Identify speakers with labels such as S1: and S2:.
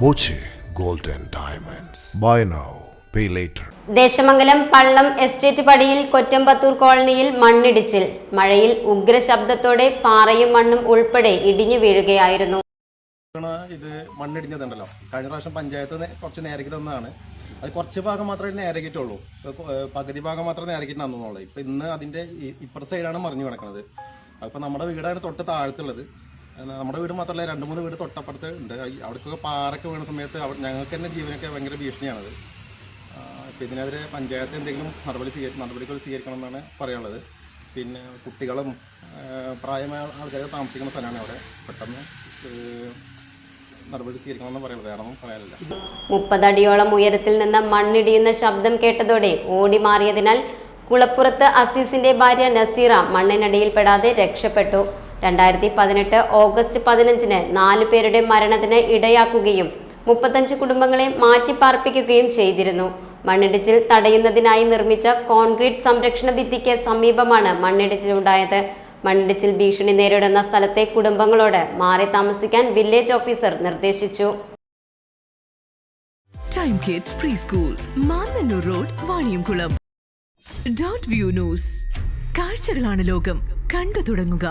S1: Boche gold and diamonds. Buy now, pay later.
S2: Desamangalam Pallam estate പടിയിൽ കൊറ്റമ്പത്തൂർ കോളനിയിൽ മണ്ണിടിച്ചിൽ. മഴയിൽ ഉഗ്രശബ്ദത്തോടെ പാറയും മണ്ണും ഉൾപ്പെടെ ഇടിഞ്ഞു വീഴുകയായിരുന്നു.
S3: ഇത് മണ്ണിടിഞ്ഞതുണ്ടല്ലോ, കഴിഞ്ഞ പ്രാവശ്യം പഞ്ചായത്ത് കുറച്ച് നേരക്കി തന്നതാണ്. അത് കുറച്ച് ഭാഗം മാത്രമേ നേരക്കിട്ടുള്ളൂ, പകുതി ഭാഗം മാത്രമേ നേരക്കിട്ട് തന്നുള്ളൂ. ഇപ്പൊ ഇന്ന് അതിന്റെ ഇപ്പുറ സൈഡാണ് മറിഞ്ഞു കിടക്കുന്നത്. അപ്പൊ നമ്മുടെ വീടാണ് തൊട്ട് താഴത്തുള്ളത്. നമ്മുടെ വീട് മാത്രമല്ല, 2-3 വീട് തൊട്ടപ്പുറത്ത് ഉണ്ട്. അവിടേക്കൊക്കെ പാറൊക്കെ വീണ സമയത്ത് ഞങ്ങൾക്ക് തന്നെ ജീവനൊക്കെ ഭയങ്കര ഭീഷണിയാണത്. ഇപ്പം ഇതിനെതിരെ പഞ്ചായത്ത് എന്തെങ്കിലും നടപടികൾ സ്വീകരിക്കണം എന്നാണ് പറയാനുള്ളത്. പിന്നെ കുട്ടികളും പ്രായമായ ആൾക്കാർ താമസിക്കുന്ന സ്ഥലമാണ് അവിടെ. പെട്ടെന്ന് നടപടി സ്വീകരിക്കണമെന്ന് പറയുന്നത്, വേണമെന്നും പറയാനില്ല.
S2: 30 അടിയോളം ഉയരത്തിൽ നിന്ന് മണ്ണിടിയുന്ന ശബ്ദം കേട്ടതോടെ ഓടി മാറിയതിനാൽ കുളപ്പുറത്ത് അസീസിന്റെ ഭാര്യ നസീറ മണ്ണിനടിയിൽപ്പെടാതെ രക്ഷപ്പെട്ടു. 2018 ഓഗസ്റ്റ് 15-ന് 4 പേരുടെ മരണത്തിന് ഇടയാക്കുകയും 35 കുടുംബങ്ങളെ മാറ്റിപ്പാർപ്പിക്കുകയും ചെയ്തിരുന്നു. മണ്ണിടിച്ചിൽ തടയുന്നതിനായി നിർമ്മിച്ച കോൺക്രീറ്റ് സംരക്ഷണ ഭിത്തിക്ക് സമീപമാണ് മണ്ണിടിച്ചിലുണ്ടായത്. മണ്ണിടിച്ചിൽ ഭീഷണി നേരിടുന്ന സ്ഥലത്തെ കുടുംബങ്ങളോട് മാറി താമസിക്കാൻ വില്ലേജ് ഓഫീസർ നിർദ്ദേശിച്ചു.
S4: Time kids pre school, Mannannur road, Vaniyamkulam. Dot view news. കാഴ്ചകളാണ് ലോകം, കണ്ടു തുടങ്ങുക.